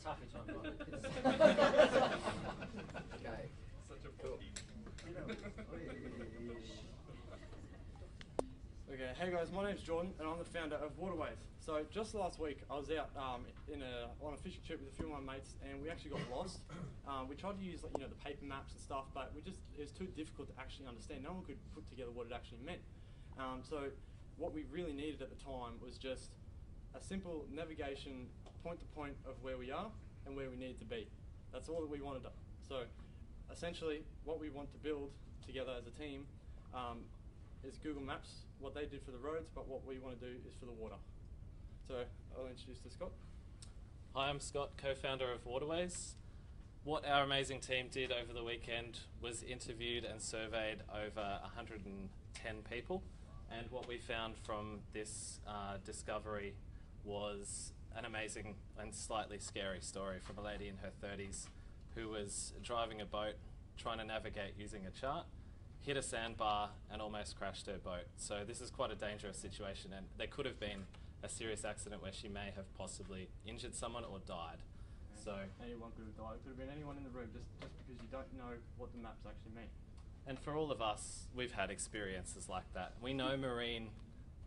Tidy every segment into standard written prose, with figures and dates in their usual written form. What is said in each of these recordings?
Half your time, right? Okay. Such a Cool. Okay, hey guys, my name's Jordan and I'm the founder of Waterways. So just last week I was out on a fishing trip with a few of my mates and we actually got lost. We tried to use the paper maps and stuff, but it was too difficult to actually understand. No one could put together what it actually meant. So what we really needed at the time was just a simple navigation point to point of where we are and where we needed to be. That's all that we wanted. So essentially what we want to build together as a team is Google Maps, what they did for the roads, but what we want to do is for the water. So I'll introduce to Scott. Hi, I'm Scott, co-founder of Waterways. What our amazing team did over the weekend was interviewed and surveyed over 110 people, and what we found from this discovery was an amazing and slightly scary story from a lady in her 30s who was driving a boat, trying to navigate using a chart, hit a sandbar and almost crashed her boat. So this is quite a dangerous situation, and there could have been a serious accident where she may have possibly injured someone or died. So anyone could have died. It could have been anyone in the room, just because you don't know what the maps actually mean. And for all of us, we've had experiences like that. We know marine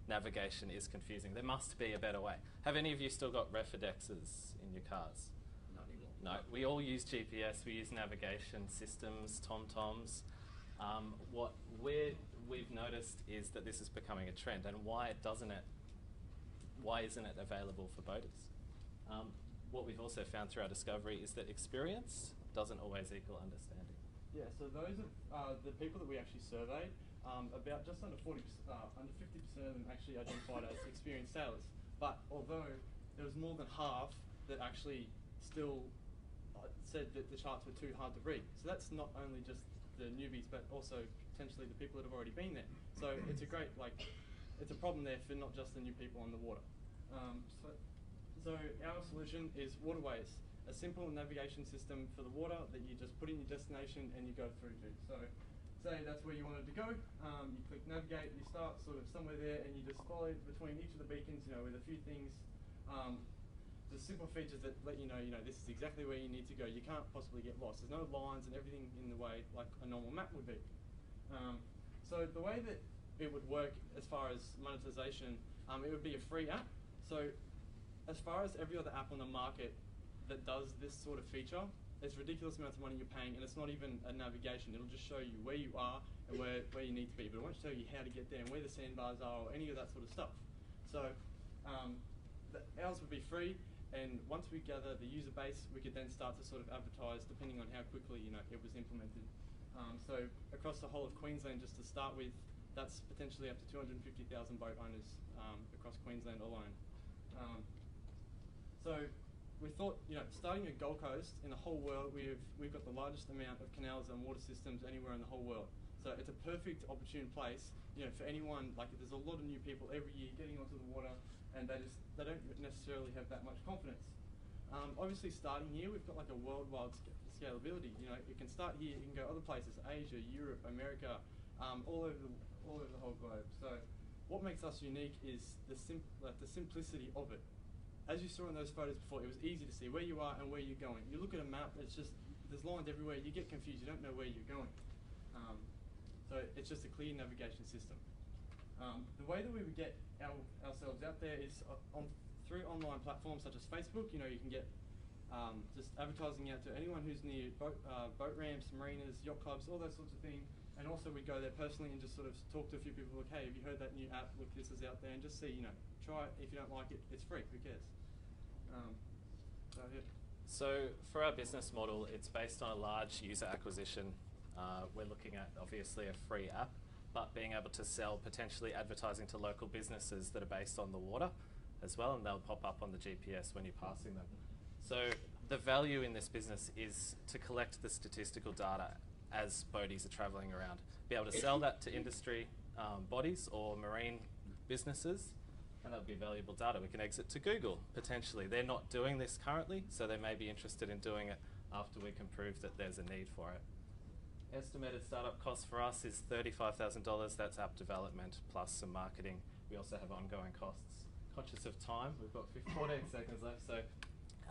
navigation is confusing. There must be a better way. Have any of you still got refidexes in your cars? Not anymore. No, we all use GPS, we use navigation systems, TomToms. What we've noticed is that this is becoming a trend, and why isn't it available for boaters? What we've also found through our discovery is that experience doesn't always equal understanding. Yeah, so those are the people that we actually surveyed. About just under 50% of them actually identified as experienced sailors. But although there was more than half that actually still said that the charts were too hard to read. So that's not only just the newbies, but also potentially the people that have already been there. So it's a great, it's a problem there for not just the new people on the water. So our solution is Waterways, a simple navigation system for the water that you just put in your destination and you go through to. So say that's where you wanted to go, you click navigate, you start sort of somewhere there and you just follow between each of the beacons, with a few things, the simple features that let you know, this is exactly where you need to go. You can't possibly get lost. There's no lines and everything in the way like a normal map would be. So the way that it would work as far as monetization, it would be a free app. So as far as every other app on the market that does this sort of feature, there's ridiculous amounts of money you're paying, and it's not even a navigation. It'll just show you where you are and where you need to be, but it won't tell you how to get there and where the sandbars are or any of that sort of stuff. So ours would be free, and once we gather the user base, we could then start to sort of advertise depending on how quickly it was implemented. So across the whole of Queensland, just to start with, that's potentially up to 250,000 boat owners across Queensland alone. So we thought, starting at Gold Coast, in the whole world, we've got the largest amount of canals and water systems anywhere in the whole world. So it's a perfect opportune place, for anyone. There's a lot of new people every year getting onto the water, and they don't necessarily have that much confidence. Obviously, starting here, we've got a worldwide scalability. It can start here, it can go other places: Asia, Europe, America, all over the whole globe. So what makes us unique is the simplicity of it. As you saw in those photos before, it was easy to see where you are and where you're going. You look at a map, it's just, there's lines everywhere, you get confused, you don't know where you're going. So it's just a clear navigation system. The way that we would get ourselves out there is through online platforms such as Facebook. You can get just advertising out to anyone who's near boat ramps, marinas, yacht clubs, all those sorts of things. And also we'd go there personally and just sort of talk to a few people, like, hey, have you heard that new app? Look, this is out there, and just see, try it. If you don't like it, it's free, who cares? Yeah. So for our business model, it's based on a large user acquisition. We're looking at obviously a free app, but being able to sell potentially advertising to local businesses that are based on the water as well, and they'll pop up on the GPS when you're passing them. So the value in this business is to collect the statistical data as boaties are travelling around, be able to sell that to industry bodies or marine businesses, and that'll be valuable data. We can exit to Google, potentially. They're not doing this currently, so they may be interested in doing it after we can prove that there's a need for it. Estimated startup cost for us is $35,000. That's app development plus some marketing. We also have ongoing costs. Conscious of time, we've got 14 seconds left, so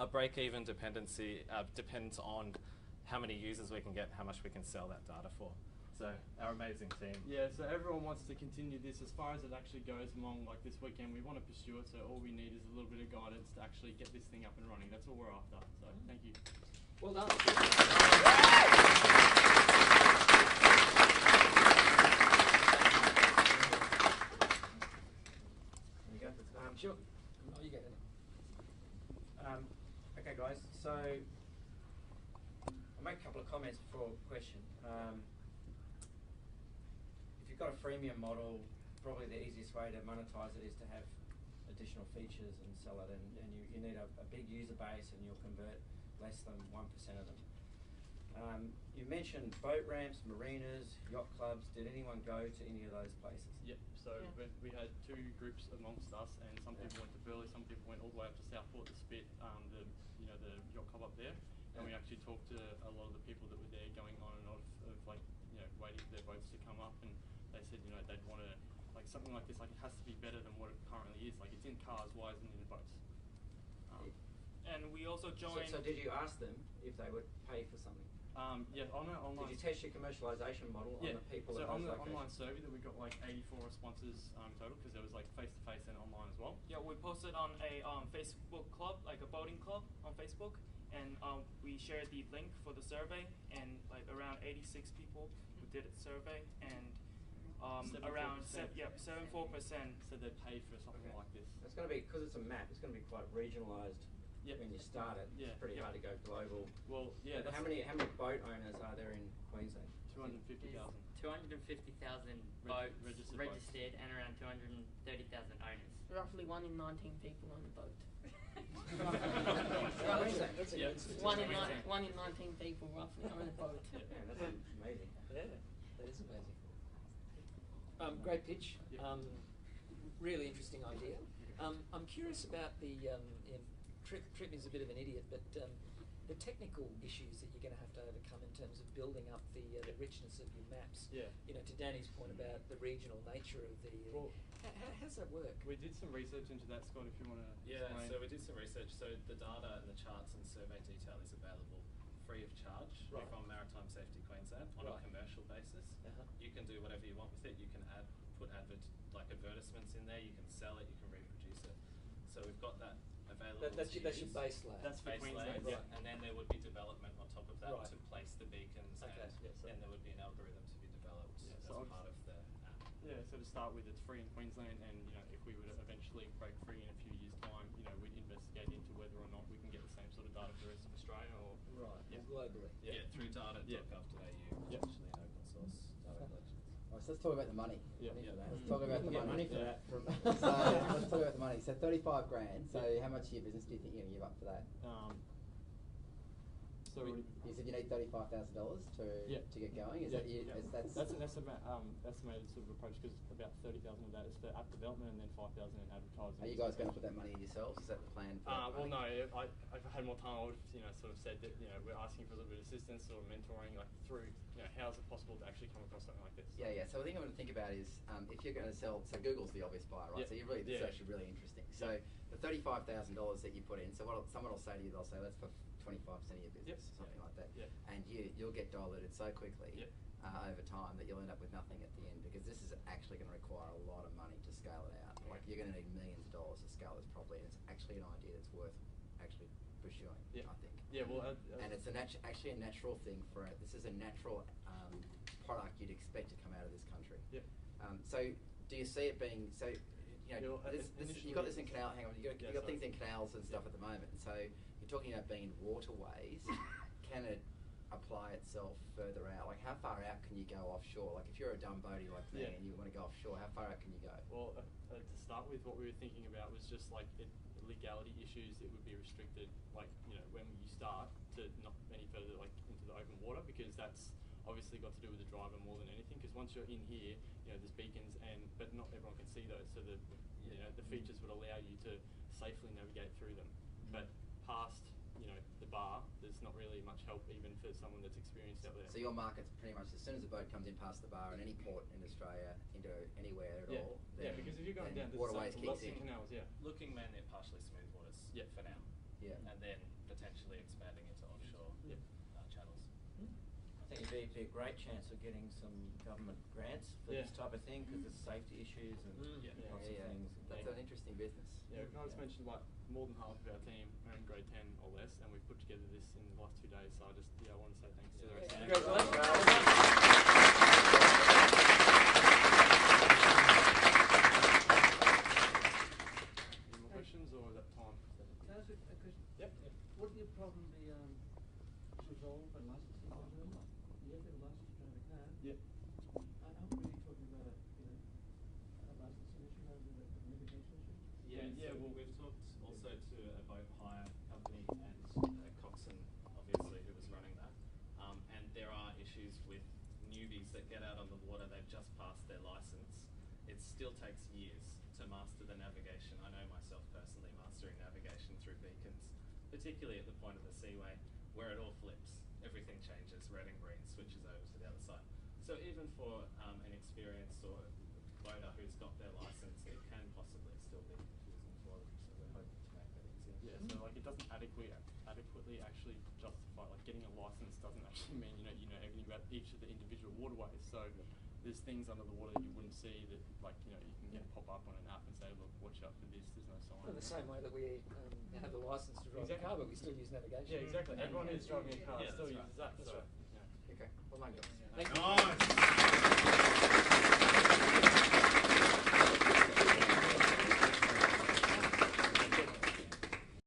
Our break-even dependency depends on how many users we can get, how much we can sell that data for. So our amazing team. Yeah, so everyone wants to continue this as far as it actually goes along. Like this weekend, we want to pursue it. So all we need is a little bit of guidance to actually get this thing up and running. That's all we're after. So thank you. Well done. Sure. Oh, you get it. Okay, guys. So I'll make a couple of comments before a question. If you've got a freemium model, probably the easiest way to monetize it is to have additional features and sell it. And you need a big user base, and you'll convert less than 1% of them. You mentioned boat ramps, marinas, yacht clubs. Did anyone go to any of those places? Yep. So we had two groups amongst us, and some people went to Burleigh, some people went all the way up to Southport, the Spit, the yacht club up there, and we actually talked to a lot of the people that were there, going on and off of like waiting for their boats to come up, and they said they'd want to like something like this, like it has to be better than what it currently is. Like it's in cars, why isn't it in boats? And we also joined. So did you ask them if they would pay for something? Yeah, on the online. Did you test your commercialization model on the people? So at on the those online locations? survey that we got like 84 responses total, because there was like face-to-face and online as well. Yeah, we posted on a Facebook club, like a boating club on Facebook, and we shared the link for the survey, and like around 86 people who did a survey, and around 74% said they paid for something like this. It's going to be, because it's a map, it's going to be quite regionalised. When you start it, it's pretty hard to go global. Well, yeah. How many boat owners are there in Queensland? 250,000. 250,000 boats registered and around 230,000 owners. Roughly 1 in 19 people own a boat. One in 19 people roughly own a boat. Yeah, that's amazing. Yeah, that is amazing. Great pitch. Really interesting idea. I'm curious about the Trip is a bit of an idiot, but the technical issues that you're going to have to overcome in terms of building up the richness of your maps. Yeah. To Danny's point about the regional nature of the. How does that work? We did some research into that, Scott. If you want to. Yeah. So we did some research. So the data and the charts and survey detail is available free of charge from Maritime Safety Queensland on a commercial basis. You can do whatever you want with it. You can put advertisements in there. You can sell it. You can reproduce it. So we've got that available. That's your base layer. That's for Queensland, right. And then there would be development on top of that to place the beacons, and then there would be an algorithm to be developed as part of the app. Yeah, so to start with, it's free in Queensland, and if we were to eventually break free in a few years' time, we'd investigate into whether or not we can get the same sort of data for the rest of Australia, or globally. Yeah, through data.gov.au, actually an open source data collection. Right, so let's talk about the money. Let's talk about the money. for that. So let's talk about the money. So 35 grand. So how much of your business do you think you're going to give up for that? So you said you need $35,000 to get going. Is that you? That's an estimated sort of approach, because about 30,000 of that is for app development, and then 5,000 in advertising. Are you guys going to put that money in yourselves? Is that the plan? Well, no. If I had more time, I would have sort of said that we're asking for a little bit of assistance or mentoring, like through how is it possible to actually come across something like this? Yeah. So the thing I'm going to think about is if you're going to sell. So Google's the obvious buyer, right? So you really this is actually really interesting. So the $35,000 that you put in. So what someone will say to you, they'll say that's for 25% of your business, or something like that. And you'll get diluted so quickly over time that you'll end up with nothing at the end, because this is actually going to require a lot of money to scale it out. Like you're going to need millions of dollars to scale this properly, and it's actually an idea that's worth actually pursuing. I think. Yeah. Well. And it's actually a natural thing for it. This is a natural product you'd expect to come out of this country. So do you see it being so? You've got this in canal. Hang on, you've got things in canals and stuff at the moment. So you're talking about being in waterways. Can it apply itself further out? Like, how far out can you go offshore? Like, if you're a dumb boatie like me and you want to go offshore, how far out can you go? Well, to start with, what we were thinking about was just like legality issues. It would be restricted, like when you start, to not any further like into the open water, because that's obviously got to do with the driver more than anything. Because once you're in here, there's beacons, but not everyone can see those. So the features would allow you to safely navigate through them. But past the bar, there's not really much help even for someone that's experienced out there. So your market's pretty much as soon as the boat comes in past the bar in any port in Australia into anywhere at all. Because if you're going down, Waterways lots kicks of in. canals. Looking mainly at partially smooth waters for now. Yeah. and then potentially expanding into offshore channels. I think it'd be a great chance of getting some government grants for this type of thing because there's safety issues and lots of things. That's an interesting business. Yeah, can I just mention, like, more than half of our team are in grade 10 or less, and we've put together this in the last 2 days, so I just, I want to say thanks to the rest of them. Any more questions, or is that time? Can I ask a question? Yep. Wouldn't your problem be resolved by licensing or something? You have to have a license to drive a car. Yep. Aren't we really talking about a licensing issue rather than a navigation issue? Yeah, well, we've talked also to a boat hire company and Coxon, obviously, who was running that. And there are issues with newbies that get out on the water, they've just passed their license. It still takes years to master the navigation. I know myself personally mastering navigation through beacons, particularly at the point of the seaway, where it all flips. Everything changes, red and green switches over to the other side. So even for an experienced or boater who's got their license, it can possibly still be confusing for them. So we're hoping to make that easier. Yeah, so like it doesn't adequately actually justify, like getting a license doesn't actually mean you know everything about each of the individual waterways. So there's things under the water that you wouldn't see that, like, you know, you can pop up on an app and say, look, watch out for this, there's no sign. In the same way that we have a license to drive a car, but we still use navigation. Yeah, exactly. Everyone who's driving a car still uses that. That's so, right. yeah. Okay, well done, guys. Thank you. Nice.